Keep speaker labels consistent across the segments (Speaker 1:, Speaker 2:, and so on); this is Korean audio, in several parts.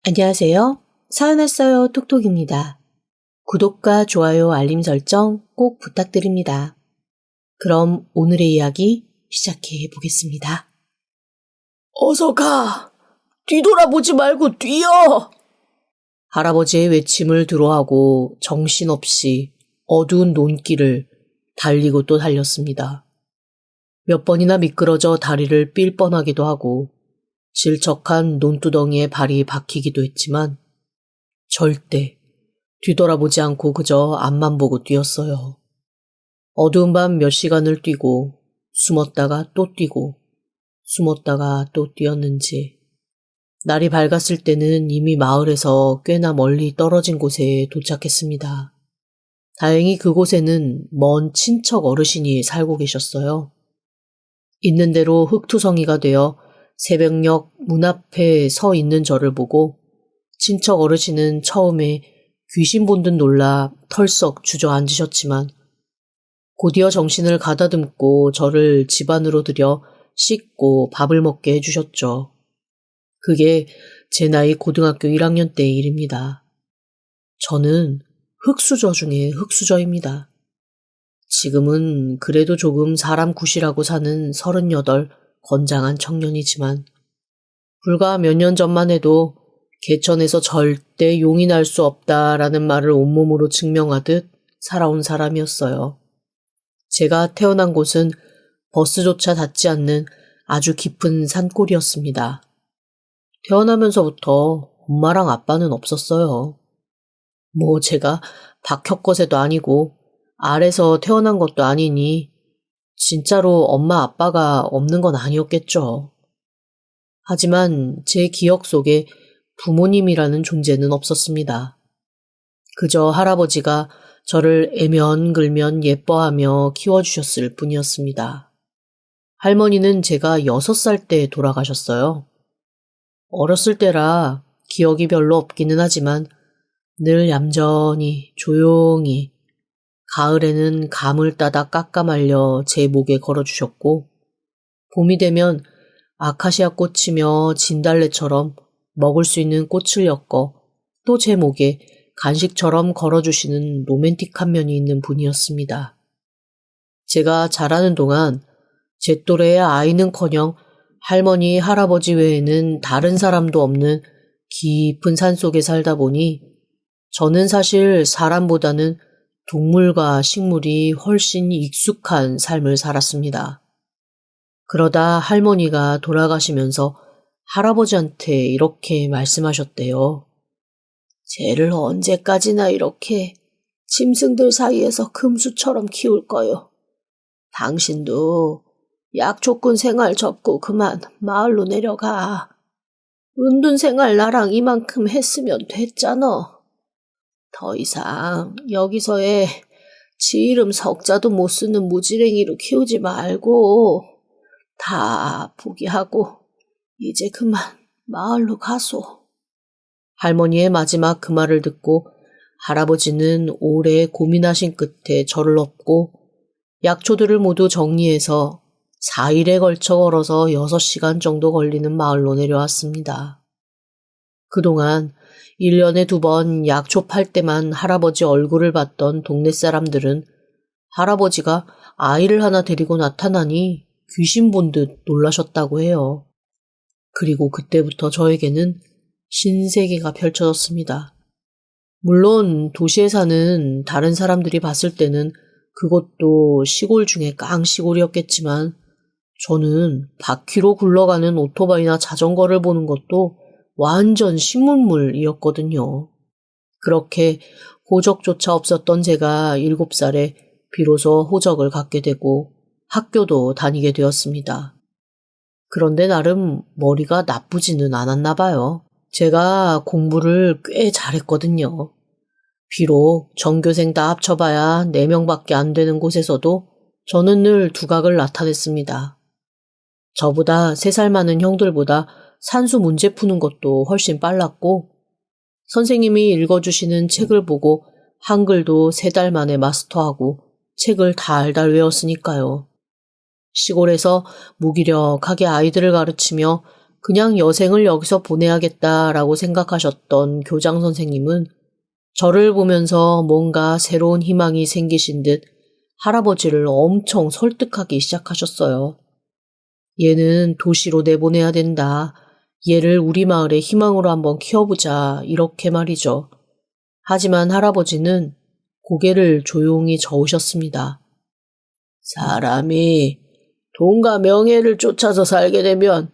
Speaker 1: 안녕하세요. 사연 왔어요 톡톡입니다. 구독과 좋아요 알림 설정 꼭 부탁드립니다. 그럼 오늘의 이야기 시작해 보겠습니다.
Speaker 2: 어서 가! 뒤돌아보지 말고 뛰어!
Speaker 1: 할아버지의 외침을 들어하고 정신없이 어두운 논길을 달리고 또 달렸습니다. 몇 번이나 미끄러져 다리를 삘 뻔하기도 하고 질척한 논두덩이에 발이 박히기도 했지만 절대 뒤돌아보지 않고 그저 앞만 보고 뛰었어요. 어두운 밤 몇 시간을 뛰고 숨었다가 또 뛰고 숨었다가 또 뛰었는지 날이 밝았을 때는 이미 마을에서 꽤나 멀리 떨어진 곳에 도착했습니다. 다행히 그곳에는 먼 친척 어르신이 살고 계셨어요. 있는 대로 흙투성이가 되어 새벽녘 문 앞에 서 있는 저를 보고 친척 어르신은 처음에 귀신 본 듯 놀라 털썩 주저앉으셨지만 곧이어 정신을 가다듬고 저를 집 안으로 들여 씻고 밥을 먹게 해주셨죠. 그게 제 나이 고등학교 1학년 때의 일입니다. 저는 흙수저 중에 흙수저입니다. 지금은 그래도 조금 사람 구실하고 사는 38 건장한 청년이지만 불과 몇 년 전만 해도 개천에서 절대 용이 날 수 없다라는 말을 온몸으로 증명하듯 살아온 사람이었어요. 제가 태어난 곳은 버스조차 닿지 않는 아주 깊은 산골이었습니다. 태어나면서부터 엄마랑 아빠는 없었어요. 제가 박혁거세도 아니고 알에서 태어난 것도 아니니 진짜로 엄마 아빠가 없는 건 아니었겠죠. 하지만 제 기억 속에 부모님이라는 존재는 없었습니다. 그저 할아버지가 저를 애면글면 예뻐하며 키워주셨을 뿐이었습니다. 할머니는 제가 6살 때 돌아가셨어요. 어렸을 때라 기억이 별로 없기는 하지만 늘 얌전히 조용히 가을에는 감을 따다 깎아 말려 제 목에 걸어주셨고 봄이 되면 아카시아 꽃이며 진달래처럼 먹을 수 있는 꽃을 엮어 또 제 목에 간식처럼 걸어주시는 로맨틱한 면이 있는 분이었습니다. 제가 자라는 동안 제 또래의 아이는커녕 할머니, 할아버지 외에는 다른 사람도 없는 깊은 산속에 살다 보니 저는 사실 사람보다는 동물과 식물이 훨씬 익숙한 삶을 살았습니다. 그러다 할머니가 돌아가시면서 할아버지한테 이렇게 말씀하셨대요. 쟤를 언제까지나 이렇게 짐승들 사이에서 금수처럼 키울 거요. 당신도 약초꾼 생활 접고 그만 마을로 내려가. 은둔 생활 나랑 이만큼 했으면 됐잖아. 더 이상 여기서의 지 이름 석자도 못 쓰는 무지랭이로 키우지 말고 다 포기하고 이제 그만 마을로 가소. 할머니의 마지막 그 말을 듣고 할아버지는 오래 고민하신 끝에 저를 업고 약초들을 모두 정리해서 4일에 걸쳐 걸어서 6시간 정도 걸리는 마을로 내려왔습니다. 그동안 1년에 2번 약초 팔 때만 할아버지 얼굴을 봤던 동네 사람들은 할아버지가 아이를 하나 데리고 나타나니 귀신 본 듯 놀라셨다고 해요. 그리고 그때부터 저에게는 신세계가 펼쳐졌습니다. 물론 도시에 사는 다른 사람들이 봤을 때는 그것도 시골 중에 깡시골이었겠지만 저는 바퀴로 굴러가는 오토바이나 자전거를 보는 것도 완전 신문물이었거든요. 그렇게 호적조차 없었던 제가 7살에 비로소 호적을 갖게 되고 학교도 다니게 되었습니다. 그런데 나름 머리가 나쁘지는 않았나 봐요. 제가 공부를 꽤 잘했거든요. 비록 전교생 다 합쳐봐야 4명밖에 안 되는 곳에서도 저는 늘 두각을 나타냈습니다. 저보다 3살 많은 형들보다 산수 문제 푸는 것도 훨씬 빨랐고 선생님이 읽어주시는 책을 보고 한글도 3달 만에 마스터하고 책을 달달 외웠으니까요. 시골에서 무기력하게 아이들을 가르치며 그냥 여생을 여기서 보내야겠다라고 생각하셨던 교장 선생님은 저를 보면서 뭔가 새로운 희망이 생기신 듯 할아버지를 엄청 설득하기 시작하셨어요. 얘는 도시로 내보내야 된다. 얘를 우리 마을의 희망으로 한번 키워보자. 이렇게 말이죠. 하지만 할아버지는 고개를 조용히 저으셨습니다. 사람이 돈과 명예를 쫓아서 살게 되면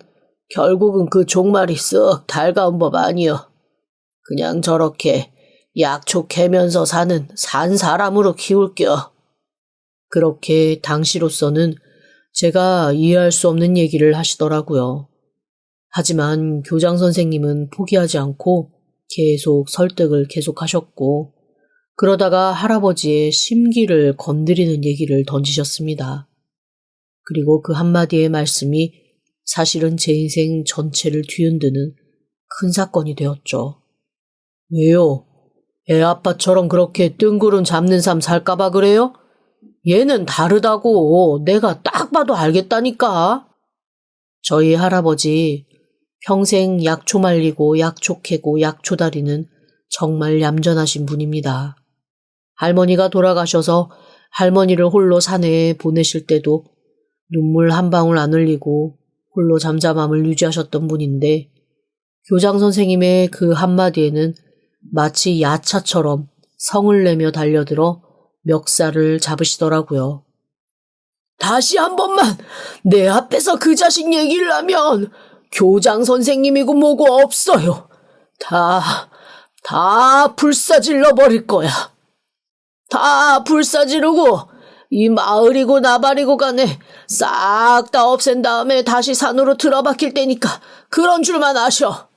Speaker 1: 결국은 그 종말이 쓱 달가운 법 아니여. 그냥 저렇게 약초 캐면서 사는 산 사람으로 키울겨. 그렇게 당시로서는 제가 이해할 수 없는 얘기를 하시더라고요. 하지만 교장 선생님은 포기하지 않고 계속 설득을 계속하셨고 그러다가 할아버지의 심기를 건드리는 얘기를 던지셨습니다. 그리고 그 한마디의 말씀이 사실은 제 인생 전체를 뒤흔드는 큰 사건이 되었죠. 왜요? 애 아빠처럼 그렇게 뜬구름 잡는 삶 살까봐 그래요? 얘는 다르다고 내가 딱 봐도 알겠다니까. 저희 할아버지 평생 약초 말리고 약초 캐고 약초 다리는 정말 얌전하신 분입니다. 할머니가 돌아가셔서 할머니를 홀로 산에 보내실 때도 눈물 한 방울 안 흘리고 홀로 잠잠함을 유지하셨던 분인데 교장 선생님의 그 한마디에는 마치 야차처럼 성을 내며 달려들어 멱살을 잡으시더라고요. 다시 한 번만 내 앞에서 그 자식 얘기를 하면 교장 선생님이고 뭐고 없어요. 다 불사질러 버릴 거야. 다 불사지르고 이 마을이고 나발이고 간에 싹 다 없앤 다음에 다시 산으로 들어박힐 테니까 그런 줄만 아셔.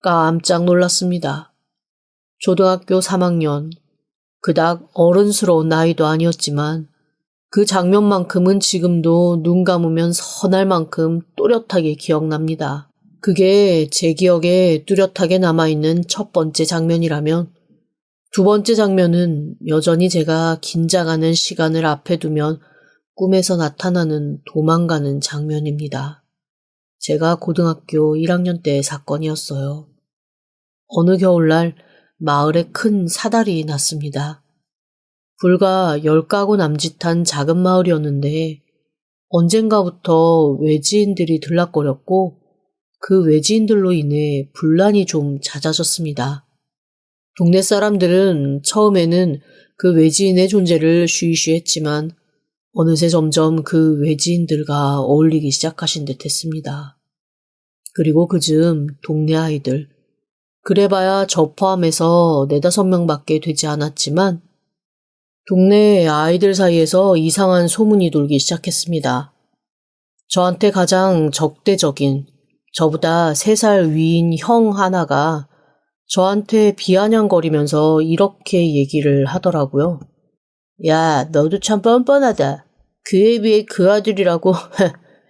Speaker 1: 깜짝 놀랐습니다. 초등학교 3학년, 그닥 어른스러운 나이도 아니었지만 그 장면만큼은 지금도 눈 감으면 선할 만큼 또렷하게 기억납니다. 그게 제 기억에 뚜렷하게 남아있는 첫 번째 장면이라면 두 번째 장면은 여전히 제가 긴장하는 시간을 앞에 두면 꿈에서 나타나는 도망가는 장면입니다. 제가 고등학교 1학년 때의 사건이었어요. 어느 겨울날 마을에 큰 사달이 났습니다. 불과 10가구 남짓한 작은 마을이었는데 언젠가부터 외지인들이 들락거렸고 그 외지인들로 인해 분란이 좀 잦아졌습니다. 동네 사람들은 처음에는 그 외지인의 존재를 쉬쉬했지만 어느새 점점 그 외지인들과 어울리기 시작하신 듯 했습니다. 그리고 그즈음 동네 아이들, 그래봐야 저 포함해서 4~5명밖에 되지 않았지만 동네 아이들 사이에서 이상한 소문이 돌기 시작했습니다. 저한테 가장 적대적인, 저보다 3살 위인 형 하나가 저한테 비아냥거리면서 이렇게 얘기를 하더라고요. 야, 너도 참 뻔뻔하다. 그에 비해 그 아들이라고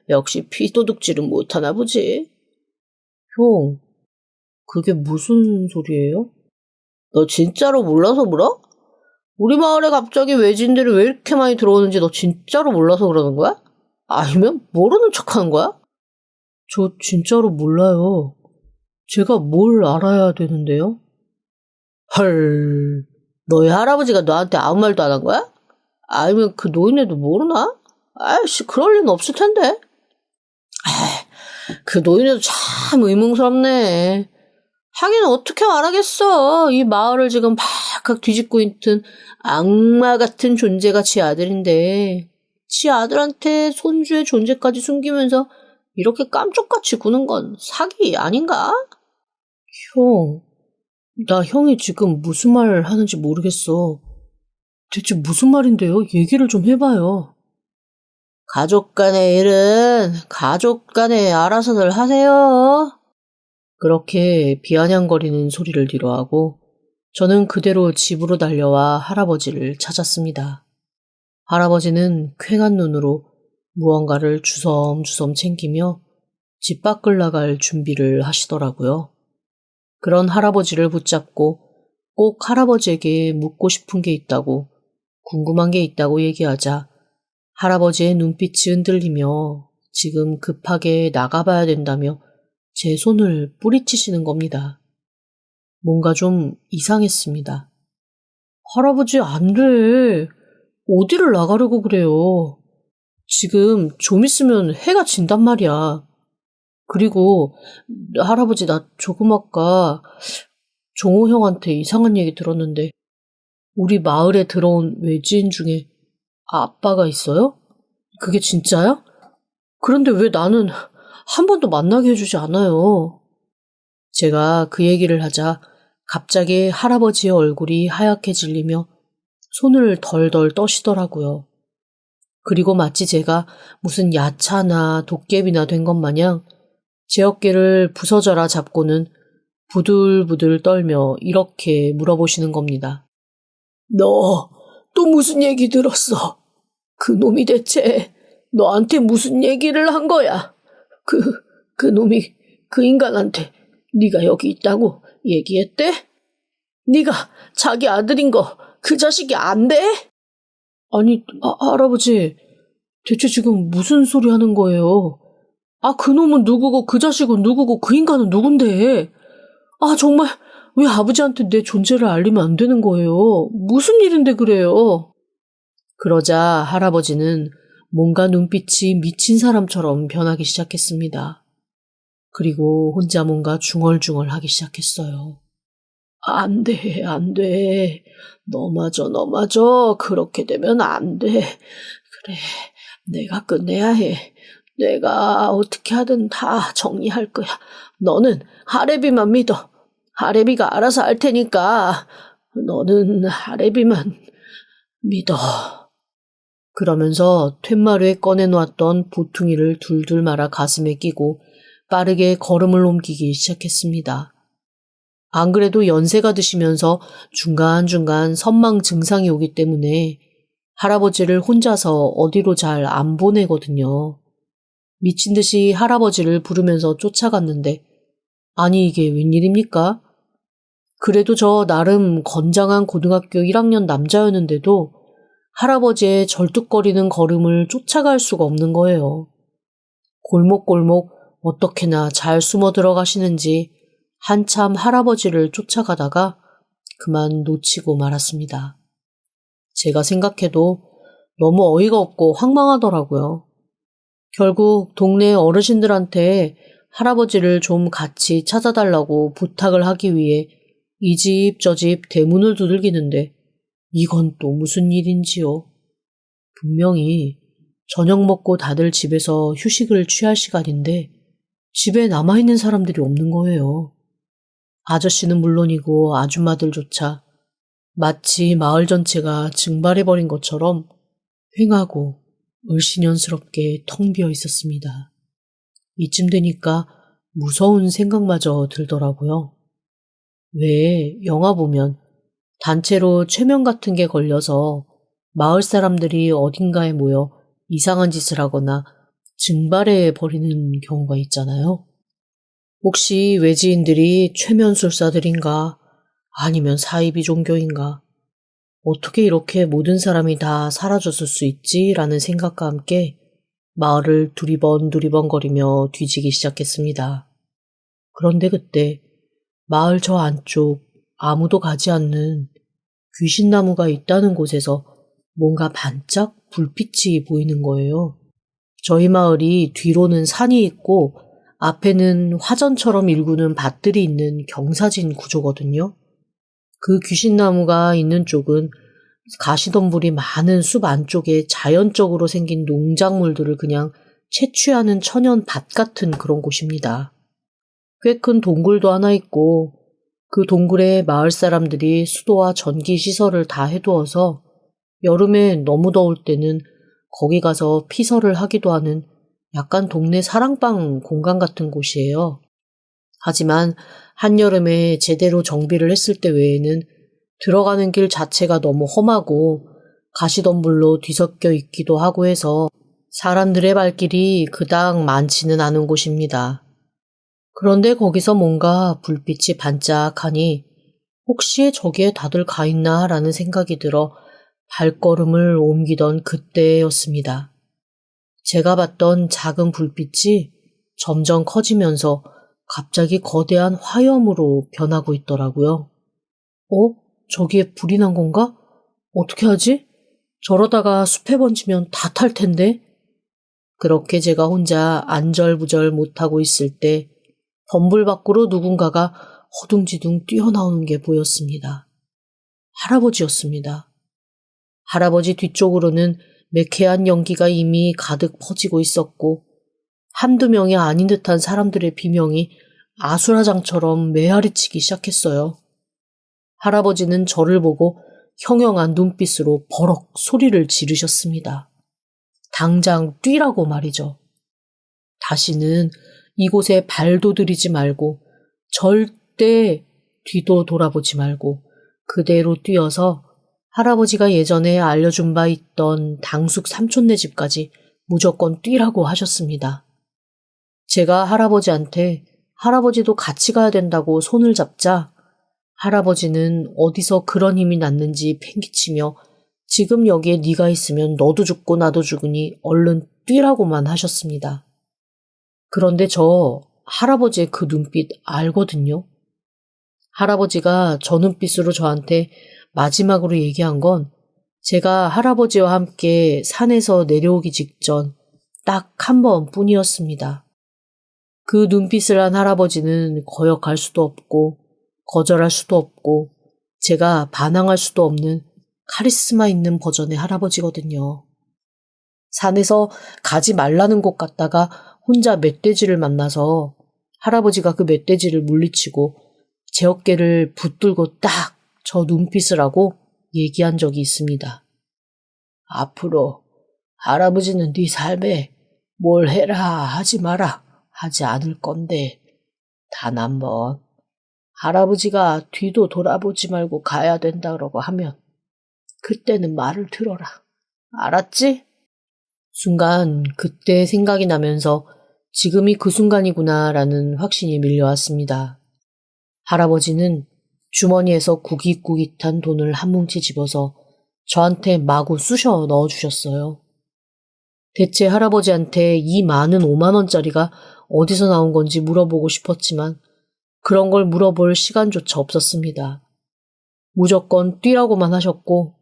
Speaker 1: 역시 피도둑질은 못하나 보지. 형, 그게 무슨 소리예요? 너 진짜로 몰라서 물어? 우리 마을에 갑자기 외지인들이 왜 이렇게 많이 들어오는지 너 진짜로 몰라서 그러는 거야? 아니면 모르는 척하는 거야? 저 진짜로 몰라요. 제가 뭘 알아야 되는데요? 헐, 너희 할아버지가 너한테 아무 말도 안 한 거야? 아니면 그 노인네도 모르나? 아이씨, 그럴 리는 없을 텐데. 그 노인네도 참 의문스럽네. 하긴 어떻게 말하겠어. 이 마을을 지금 발칵 뒤집고 있던 악마 같은 존재가 지 아들인데 지 아들한테 손주의 존재까지 숨기면서 이렇게 깜짝같이 구는 건 사기 아닌가? 형, 나 형이 지금 무슨 말 하는지 모르겠어. 대체 무슨 말인데요? 얘기를 좀 해봐요. 가족 간의 일은 가족 간에 알아서들 하세요. 그렇게 비아냥거리는 소리를 뒤로하고 저는 그대로 집으로 달려와 할아버지를 찾았습니다. 할아버지는 퀭한 눈으로 무언가를 주섬주섬 챙기며 집 밖을 나갈 준비를 하시더라고요. 그런 할아버지를 붙잡고 꼭 할아버지에게 묻고 싶은 게 있다고, 궁금한 게 있다고 얘기하자 할아버지의 눈빛이 흔들리며 지금 급하게 나가봐야 된다며 제 손을 뿌리치시는 겁니다. 뭔가 좀 이상했습니다. 할아버지, 안 돼. 어디를 나가려고 그래요. 지금 좀 있으면 해가 진단 말이야. 그리고 할아버지, 나 조금 아까 종호 형한테 이상한 얘기 들었는데 우리 마을에 들어온 외지인 중에 아빠가 있어요? 그게 진짜야? 그런데 왜 나는 한 번도 만나게 해주지 않아요? 제가 그 얘기를 하자 갑자기 할아버지의 얼굴이 하얗게 질리며 손을 덜덜 떠시더라고요. 그리고 마치 제가 무슨 야차나 도깨비나 된 것 마냥 제 어깨를 부서져라 잡고는 부들부들 떨며 이렇게 물어보시는 겁니다.
Speaker 2: 너 또 무슨 얘기 들었어? 그 놈이 대체 너한테 무슨 얘기를 한 거야? 그 놈이 그 인간한테 네가 여기 있다고 얘기했대? 네가 자기 아들인 거 그 자식이 안 돼?
Speaker 1: 아니, 할아버지, 대체 지금 무슨 소리 하는 거예요? 그 놈은 누구고, 그 자식은 누구고, 그 인간은 누군데? 정말, 왜 아버지한테 내 존재를 알리면 안 되는 거예요? 무슨 일인데 그래요? 그러자 할아버지는 뭔가 눈빛이 미친 사람처럼 변하기 시작했습니다. 그리고 혼자 뭔가 중얼중얼 하기 시작했어요.
Speaker 2: 안 돼, 안 돼. 너 맞아. 그렇게 되면 안 돼. 그래, 내가 끝내야 해. 내가 어떻게 하든 다 정리할 거야. 너는 하레비만 믿어. 하레비가 알아서 할 테니까 너는 하레비만 믿어.
Speaker 1: 그러면서 툇마루에 꺼내놓았던 보퉁이를 둘둘 말아 가슴에 끼고 빠르게 걸음을 옮기기 시작했습니다. 안 그래도 연세가 드시면서 중간중간 선망 증상이 오기 때문에 할아버지를 혼자서 어디로 잘 안 보내거든요. 미친 듯이 할아버지를 부르면서 쫓아갔는데 아니 이게 웬일입니까? 그래도 저 나름 건장한 고등학교 1학년 남자였는데도 할아버지의 절뚝거리는 걸음을 쫓아갈 수가 없는 거예요. 골목골목 어떻게나 잘 숨어 들어가시는지 한참 할아버지를 쫓아가다가 그만 놓치고 말았습니다. 제가 생각해도 너무 어이가 없고 황망하더라고요. 결국 동네 어르신들한테 할아버지를 좀 같이 찾아달라고 부탁을 하기 위해 이 집 저 집 대문을 두들기는데 이건 또 무슨 일인지요. 분명히 저녁 먹고 다들 집에서 휴식을 취할 시간인데 집에 남아있는 사람들이 없는 거예요. 아저씨는 물론이고 아줌마들조차 마치 마을 전체가 증발해버린 것처럼 휑하고 을씨년스럽게 텅 비어 있었습니다. 이쯤 되니까 무서운 생각마저 들더라고요. 왜 영화 보면 단체로 최면 같은 게 걸려서 마을 사람들이 어딘가에 모여 이상한 짓을 하거나 증발해 버리는 경우가 있잖아요. 혹시 외지인들이 최면술사들인가 아니면 사이비 종교인가 어떻게 이렇게 모든 사람이 다 사라졌을 수 있지라는 생각과 함께 마을을 두리번거리며 뒤지기 시작했습니다. 그런데 그때 마을 저 안쪽 아무도 가지 않는 귀신나무가 있다는 곳에서 뭔가 반짝 불빛이 보이는 거예요. 저희 마을이 뒤로는 산이 있고 앞에는 화전처럼 일구는 밭들이 있는 경사진 구조거든요. 그 귀신나무가 있는 쪽은 가시덤불이 많은 숲 안쪽에 자연적으로 생긴 농작물들을 그냥 채취하는 천연 밭 같은 그런 곳입니다. 꽤 큰 동굴도 하나 있고 그 동굴에 마을 사람들이 수도와 전기 시설을 다 해두어서 여름에 너무 더울 때는 거기 가서 피서를 하기도 하는 약간 동네 사랑방 공간 같은 곳이에요. 하지만 한여름에 제대로 정비를 했을 때 외에는 들어가는 길 자체가 너무 험하고 가시덤불로 뒤섞여 있기도 하고 해서 사람들의 발길이 그닥 많지는 않은 곳입니다. 그런데 거기서 뭔가 불빛이 반짝하니 혹시 저기에 다들 가 있나 라는 생각이 들어 발걸음을 옮기던 그때였습니다. 제가 봤던 작은 불빛이 점점 커지면서 갑자기 거대한 화염으로 변하고 있더라고요. 저기에 불이 난 건가? 어떻게 하지? 저러다가 숲에 번지면 다 탈 텐데? 그렇게 제가 혼자 안절부절 못하고 있을 때 덤불 밖으로 누군가가 허둥지둥 뛰어나오는 게 보였습니다. 할아버지였습니다. 할아버지 뒤쪽으로는 매캐한 연기가 이미 가득 퍼지고 있었고 한두 명이 아닌 듯한 사람들의 비명이 아수라장처럼 메아리치기 시작했어요. 할아버지는 저를 보고 형형한 눈빛으로 버럭 소리를 지르셨습니다. 당장 뛰라고 말이죠. 다시는 이곳에 발도 들이지 말고 절대 뒤도 돌아보지 말고 그대로 뛰어서 할아버지가 예전에 알려준 바 있던 당숙 삼촌네 집까지 무조건 뛰라고 하셨습니다. 제가 할아버지한테 할아버지도 같이 가야 된다고 손을 잡자 할아버지는 어디서 그런 힘이 났는지 팽기치며 지금 여기에 네가 있으면 너도 죽고 나도 죽으니 얼른 뛰라고만 하셨습니다. 그런데 저 할아버지의 그 눈빛 알거든요. 할아버지가 저 눈빛으로 저한테 마지막으로 얘기한 건 제가 할아버지와 함께 산에서 내려오기 직전 딱 한 번뿐이었습니다. 그 눈빛을 한 할아버지는 거역할 수도 없고 거절할 수도 없고 제가 반항할 수도 없는 카리스마 있는 버전의 할아버지거든요. 산에서 가지 말라는 곳 갔다가 혼자 멧돼지를 만나서 할아버지가 그 멧돼지를 물리치고 제 어깨를 붙들고 딱 저 눈빛을 하고 얘기한 적이 있습니다. 앞으로 할아버지는 네 삶에 뭘 해라 하지 마라 하지 않을 건데 단 한 번 할아버지가 뒤도 돌아보지 말고 가야 된다고 하면 그때는 말을 들어라. 알았지? 순간 그때 생각이 나면서 지금이 그 순간이구나라는 확신이 밀려왔습니다. 할아버지는 주머니에서 구깃구깃한 돈을 한 뭉치 집어서 저한테 마구 쑤셔 넣어주셨어요. 대체 할아버지한테 이 많은 5만 원짜리가 어디서 나온 건지 물어보고 싶었지만 그런 걸 물어볼 시간조차 없었습니다. 무조건 뛰라고만 하셨고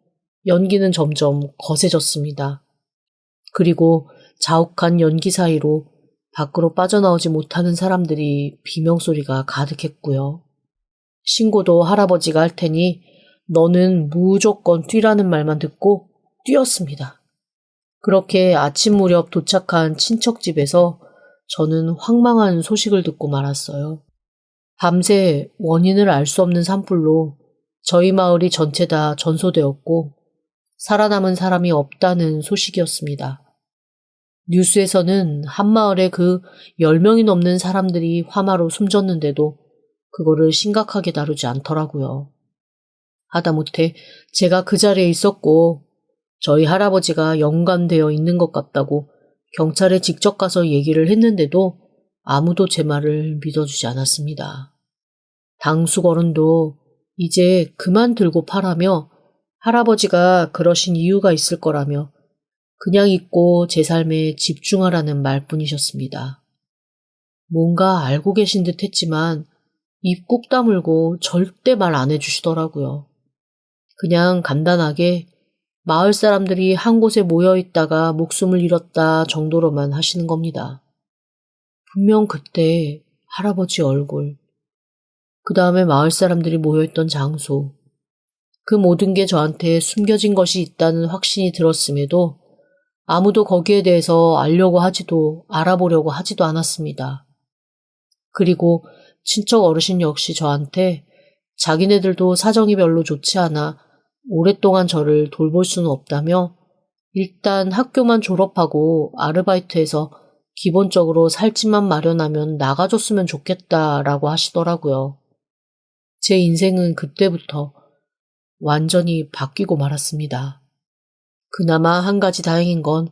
Speaker 1: 연기는 점점 거세졌습니다. 그리고 자욱한 연기 사이로 밖으로 빠져나오지 못하는 사람들이 비명소리가 가득했고요. 신고도 할아버지가 할 테니 너는 무조건 뛰라는 말만 듣고 뛰었습니다. 그렇게 아침 무렵 도착한 친척 집에서 저는 황망한 소식을 듣고 말았어요. 밤새 원인을 알 수 없는 산불로 저희 마을이 전체 다 전소되었고 살아남은 사람이 없다는 소식이었습니다. 뉴스에서는 한 마을에 그 10명이 넘는 사람들이 화마로 숨졌는데도 그거를 심각하게 다루지 않더라고요. 하다못해 제가 그 자리에 있었고 저희 할아버지가 연관되어 있는 것 같다고 경찰에 직접 가서 얘기를 했는데도 아무도 제 말을 믿어주지 않았습니다. 당숙 어른도 이제 그만 들고 파라며 할아버지가 그러신 이유가 있을 거라며 그냥 잊고 제 삶에 집중하라는 말뿐이셨습니다. 뭔가 알고 계신 듯 했지만 입 꾹 다물고 절대 말 안 해주시더라고요. 그냥 간단하게 마을 사람들이 한 곳에 모여 있다가 목숨을 잃었다 정도로만 하시는 겁니다. 분명 그때 할아버지 얼굴, 그 다음에 마을 사람들이 모여있던 장소, 그 모든 게 저한테 숨겨진 것이 있다는 확신이 들었음에도 아무도 거기에 대해서 알려고 하지도 알아보려고 하지도 않았습니다. 그리고 친척 어르신 역시 저한테 자기네들도 사정이 별로 좋지 않아 오랫동안 저를 돌볼 수는 없다며 일단 학교만 졸업하고 아르바이트해서 기본적으로 살 집만 마련하면 나가줬으면 좋겠다라고 하시더라고요. 제 인생은 그때부터 완전히 바뀌고 말았습니다. 그나마 한 가지 다행인 건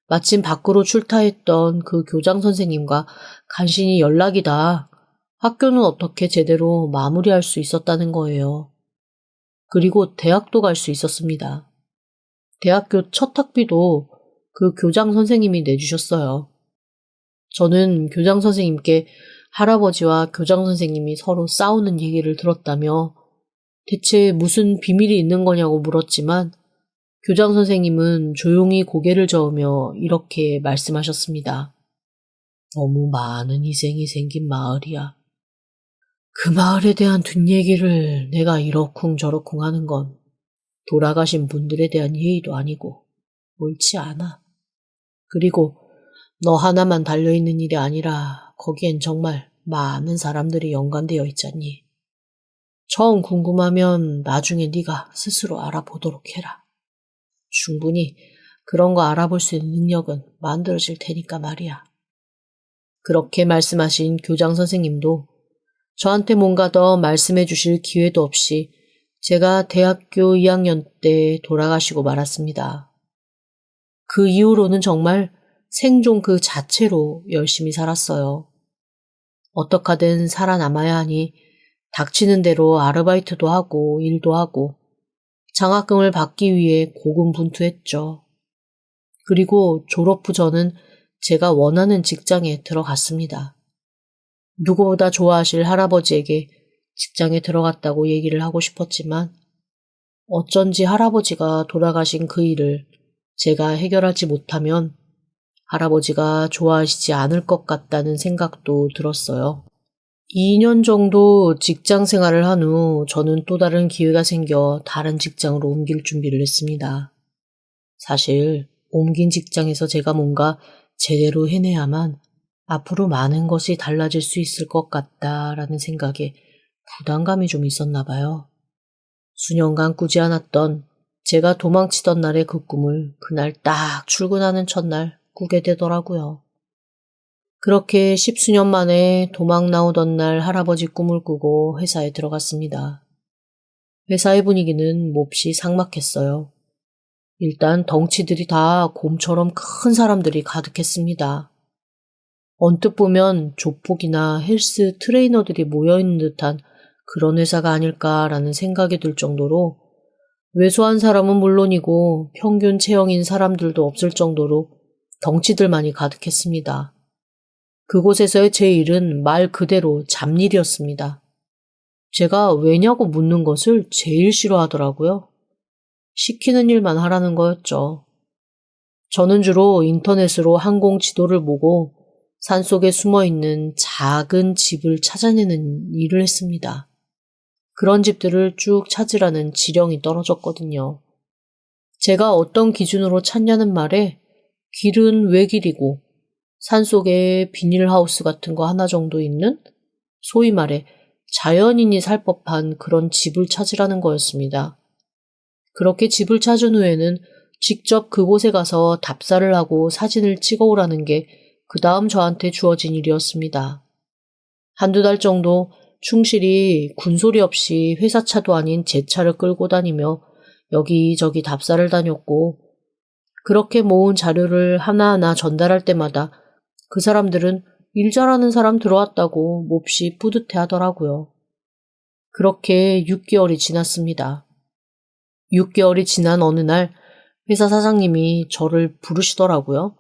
Speaker 1: 마침 밖으로 출타했던 그 교장 선생님과 간신히 연락이 닿아 학교는 어떻게 제대로 마무리할 수 있었다는 거예요. 그리고 대학도 갈 수 있었습니다. 대학교 첫 학비도 그 교장 선생님이 내주셨어요. 저는 교장 선생님께 할아버지와 교장 선생님이 서로 싸우는 얘기를 들었다며 대체 무슨 비밀이 있는 거냐고 물었지만 교장 선생님은 조용히 고개를 저으며 이렇게 말씀하셨습니다. 너무 많은 희생이 생긴 마을이야. 그 마을에 대한 뒷얘기를 내가 이러쿵저러쿵 하는 건 돌아가신 분들에 대한 예의도 아니고 옳지 않아. 그리고 너 하나만 달려있는 일이 아니라 거기엔 정말 많은 사람들이 연관되어 있잖니. 처음 궁금하면 나중에 네가 스스로 알아보도록 해라. 충분히 그런 거 알아볼 수 있는 능력은 만들어질 테니까 말이야. 그렇게 말씀하신 교장 선생님도 저한테 뭔가 더 말씀해 주실 기회도 없이 제가 대학교 2학년 때 돌아가시고 말았습니다. 그 이후로는 정말 생존 그 자체로 열심히 살았어요. 어떡하든 살아남아야 하니 닥치는 대로 아르바이트도 하고 일도 하고 장학금을 받기 위해 고군분투했죠. 그리고 졸업 후 저는 제가 원하는 직장에 들어갔습니다. 누구보다 좋아하실 할아버지에게 직장에 들어갔다고 얘기를 하고 싶었지만 어쩐지 할아버지가 돌아가신 그 일을 제가 해결하지 못하면 할아버지가 좋아하시지 않을 것 같다는 생각도 들었어요. 2년 정도 직장 생활을 한 후 저는 또 다른 기회가 생겨 다른 직장으로 옮길 준비를 했습니다. 사실 옮긴 직장에서 제가 뭔가 제대로 해내야만 앞으로 많은 것이 달라질 수 있을 것 같다라는 생각에 부담감이 좀 있었나 봐요. 수년간 꾸지 않았던 제가 도망치던 날의 그 꿈을 그날 딱 출근하는 첫날 꾸게 되더라고요. 그렇게 10수년 만에 도망 나오던 날 할아버지 꿈을 꾸고 회사에 들어갔습니다. 회사의 분위기는 몹시 삭막했어요. 일단 덩치들이 다 곰처럼 큰 사람들이 가득했습니다. 언뜻 보면 조폭이나 헬스 트레이너들이 모여있는 듯한 그런 회사가 아닐까라는 생각이 들 정도로 왜소한 사람은 물론이고 평균 체형인 사람들도 없을 정도로 덩치들만이 가득했습니다. 그곳에서의 제 일은 말 그대로 잡일이었습니다. 제가 왜냐고 묻는 것을 제일 싫어하더라고요. 시키는 일만 하라는 거였죠. 저는 주로 인터넷으로 항공 지도를 보고 산속에 숨어있는 작은 집을 찾아내는 일을 했습니다. 그런 집들을 쭉 찾으라는 지령이 떨어졌거든요. 제가 어떤 기준으로 찾냐는 말에 길은 외길이고 산속에 비닐하우스 같은 거 하나 정도 있는 소위 말해 자연인이 살 법한 그런 집을 찾으라는 거였습니다. 그렇게 집을 찾은 후에는 직접 그곳에 가서 답사를 하고 사진을 찍어오라는 게 그 다음 저한테 주어진 일이었습니다. 한두 달 정도 충실히 군소리 없이 회사 차도 아닌 제 차를 끌고 다니며 여기저기 답사를 다녔고 그렇게 모은 자료를 하나하나 전달할 때마다 그 사람들은 일 잘하는 사람 들어왔다고 몹시 뿌듯해 하더라고요. 그렇게 6개월이 지났습니다. 6개월이 지난 어느 날 회사 사장님이 저를 부르시더라고요.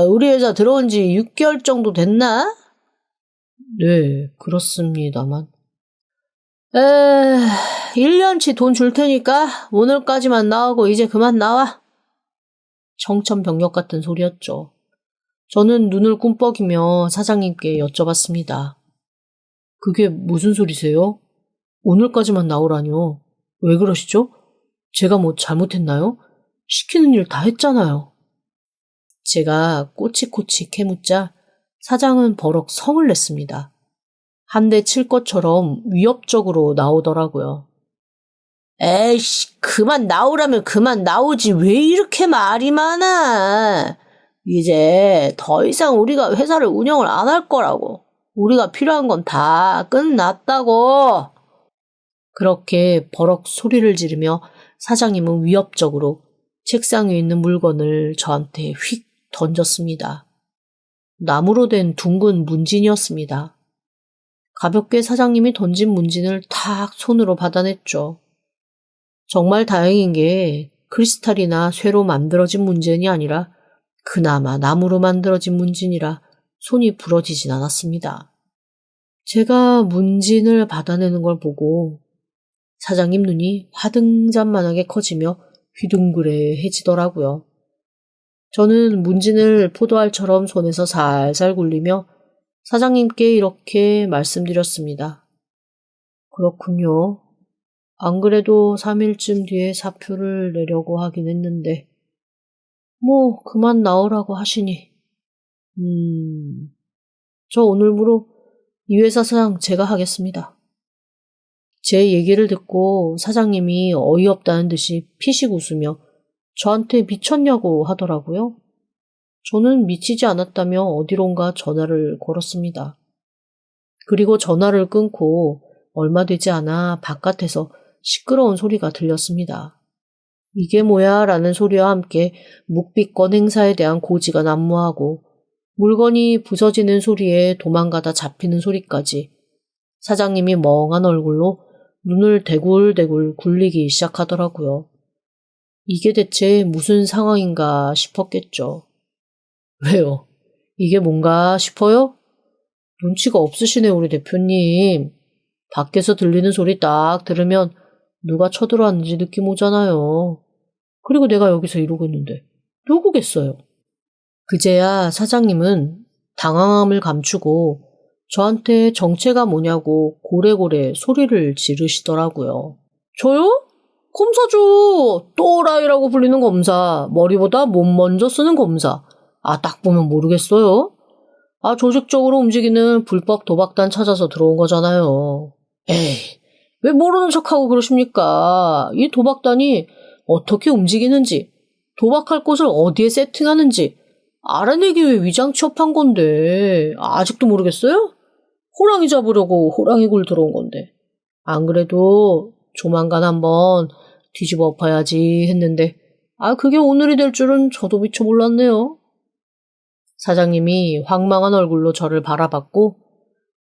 Speaker 1: 우리 회사 들어온 지 6개월 정도 됐나? 네, 그렇습니다만. 1년치 돈 줄 테니까 오늘까지만 나오고 이제 그만 나와. 청천벽력 같은 소리였죠. 저는 눈을 꿈뻑이며 사장님께 여쭤봤습니다. 그게 무슨 소리세요? 오늘까지만 나오라뇨. 왜 그러시죠? 제가 뭐 잘못했나요? 시키는 일 다 했잖아요. 제가 꼬치꼬치 캐묻자 사장은 버럭 성을 냈습니다. 한 대 칠 것처럼 위협적으로 나오더라고요. 에이씨, 그만 나오라면 그만 나오지 왜 이렇게 말이 많아. 이제 더 이상 우리가 회사를 운영을 안 할 거라고. 우리가 필요한 건 다 끝났다고. 그렇게 버럭 소리를 지르며 사장님은 위협적으로 책상 위에 있는 물건을 저한테 휙 던졌습니다. 나무로 된 둥근 문진이었습니다. 가볍게 사장님이 던진 문진을 탁 손으로 받아냈죠. 정말 다행인 게 크리스탈이나 쇠로 만들어진 문진이 아니라 그나마 나무로 만들어진 문진이라 손이 부러지진 않았습니다. 제가 문진을 받아내는 걸 보고 사장님 눈이 화등잔만하게 커지며 휘둥그레해지더라고요. 저는 문진을 포도알처럼 손에서 살살 굴리며 사장님께 이렇게 말씀드렸습니다. 그렇군요. 안 그래도 3일쯤 뒤에 사표를 내려고 하긴 했는데 뭐 그만 나오라고 하시니 저 오늘부로 이 회사 사장 제가 하겠습니다. 제 얘기를 듣고 사장님이 어이없다는 듯이 피식 웃으며 저한테 미쳤냐고 하더라고요. 저는 미치지 않았다며 어디론가 전화를 걸었습니다. 그리고 전화를 끊고 얼마 되지 않아 바깥에서 시끄러운 소리가 들렸습니다. 이게 뭐야 라는 소리와 함께 묵비권 행사에 대한 고지가 난무하고 물건이 부서지는 소리에 도망가다 잡히는 소리까지 사장님이 멍한 얼굴로 눈을 대굴대굴 굴리기 시작하더라고요. 이게 대체 무슨 상황인가 싶었겠죠. 왜요? 이게 뭔가 싶어요? 눈치가 없으시네 우리 대표님. 밖에서 들리는 소리 딱 들으면 누가 쳐들어왔는지 느낌 오잖아요. 그리고 내가 여기서 이러고 있는데 누구겠어요? 그제야 사장님은 당황함을 감추고 저한테 정체가 뭐냐고 고래고래 소리를 지르시더라고요. 저요? 검사죠. 또라이라고 불리는 검사. 머리보다 몸 먼저 쓰는 검사. 딱 보면 모르겠어요? 조직적으로 움직이는 불법 도박단 찾아서 들어온 거잖아요. 에이, 왜 모르는 척하고 그러십니까? 이 도박단이 어떻게 움직이는지, 도박할 곳을 어디에 세팅하는지 알아내기 위해 위장 취업한 건데 아직도 모르겠어요? 호랑이 잡으려고 호랑이 굴 들어온 건데. 안 그래도 조만간 한번 뒤집어 엎어야지 했는데 그게 오늘이 될 줄은 저도 미처 몰랐네요. 사장님이 황망한 얼굴로 저를 바라봤고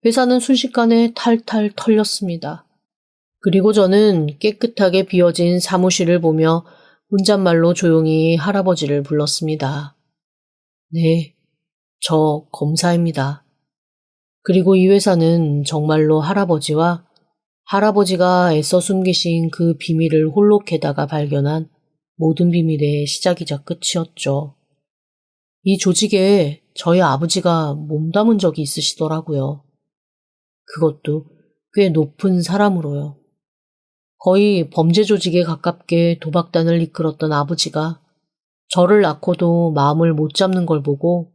Speaker 1: 회사는 순식간에 탈탈 털렸습니다. 그리고 저는 깨끗하게 비어진 사무실을 보며 혼잣말로 조용히 할아버지를 불렀습니다. 네, 저 검사입니다. 그리고 이 회사는 정말로 할아버지와 할아버지가 애써 숨기신 그 비밀을 홀로 캐다가 발견한 모든 비밀의 시작이자 끝이었죠. 이 조직에 저희 아버지가 몸담은 적이 있으시더라고요. 그것도 꽤 높은 사람으로요. 거의 범죄 조직에 가깝게 도박단을 이끌었던 아버지가 저를 낳고도 마음을 못 잡는 걸 보고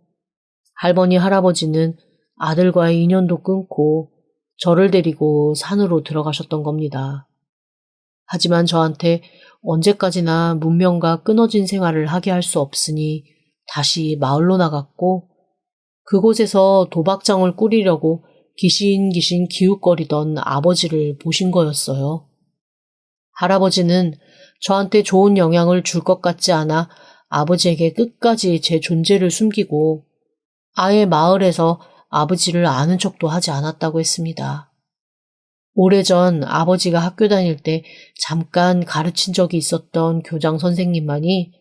Speaker 1: 할머니 할아버지는 아들과의 인연도 끊고 저를 데리고 산으로 들어가셨던 겁니다. 하지만 저한테 언제까지나 문명과 끊어진 생활을 하게 할 수 없으니 다시 마을로 나갔고 그곳에서 도박장을 꾸리려고 기신기신 기웃거리던 아버지를 보신 거였어요. 할아버지는 저한테 좋은 영향을 줄 것 같지 않아 아버지에게 끝까지 제 존재를 숨기고 아예 마을에서 아버지를 아는 척도 하지 않았다고 했습니다. 오래전 아버지가 학교 다닐 때 잠깐 가르친 적이 있었던 교장 선생님만이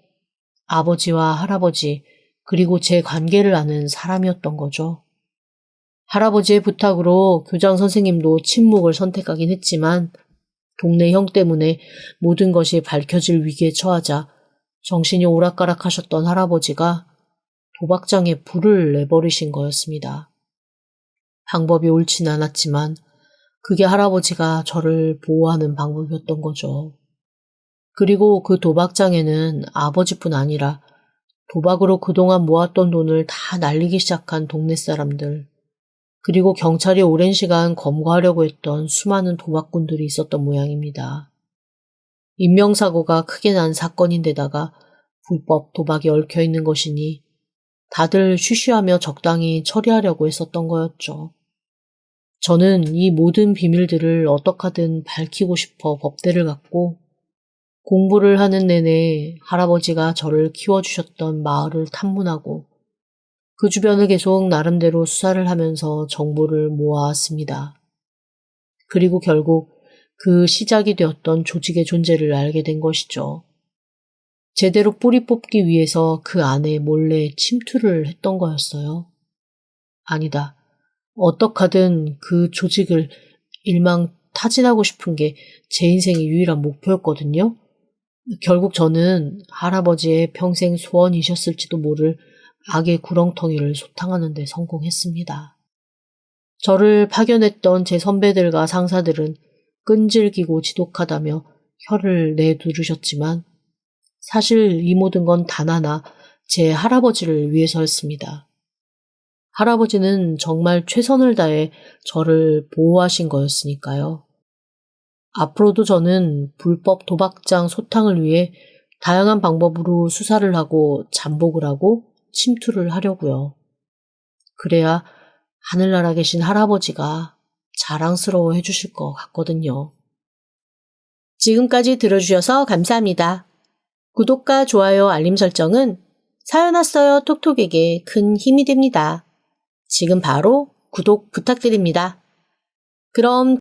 Speaker 1: 아버지와 할아버지 그리고 제 관계를 아는 사람이었던 거죠. 할아버지의 부탁으로 교장 선생님도 침묵을 선택하긴 했지만 동네 형 때문에 모든 것이 밝혀질 위기에 처하자 정신이 오락가락하셨던 할아버지가 도박장에 불을 내버리신 거였습니다. 방법이 옳진 않았지만 그게 할아버지가 저를 보호하는 방법이었던 거죠. 그리고 그 도박장에는 아버지뿐 아니라 도박으로 그동안 모았던 돈을 다 날리기 시작한 동네 사람들, 그리고 경찰이 오랜 시간 검거하려고 했던 수많은 도박꾼들이 있었던 모양입니다. 인명사고가 크게 난 사건인데다가 불법 도박이 얽혀있는 것이니 다들 쉬쉬하며 적당히 처리하려고 했었던 거였죠. 저는 이 모든 비밀들을 어떡하든 밝히고 싶어 법대를 갖고 공부를 하는 내내 할아버지가 저를 키워주셨던 마을을 탐문하고 그 주변을 계속 나름대로 수사를 하면서 정보를 모아왔습니다. 그리고 결국 그 시작이 되었던 조직의 존재를 알게 된 것이죠. 제대로 뿌리 뽑기 위해서 그 안에 몰래 침투를 했던 거였어요. 아니다. 어떡하든 그 조직을 일망타진하고 싶은 게 제 인생의 유일한 목표였거든요. 결국 저는 할아버지의 평생 소원이셨을지도 모를 악의 구렁텅이를 소탕하는 데 성공했습니다. 저를 파견했던 제 선배들과 상사들은 끈질기고 지독하다며 혀를 내두르셨지만 사실 이 모든 건 단 하나 제 할아버지를 위해서였습니다. 할아버지는 정말 최선을 다해 저를 보호하신 거였으니까요. 앞으로도 저는 불법 도박장 소탕을 위해 다양한 방법으로 수사를 하고 잠복을 하고 침투를 하려고요. 그래야 하늘나라 계신 할아버지가 자랑스러워 해주실 것 같거든요. 지금까지 들어주셔서 감사합니다. 구독과 좋아요, 알림 설정은 사연 왔어요 톡톡에게 큰 힘이 됩니다. 지금 바로 구독 부탁드립니다. 그럼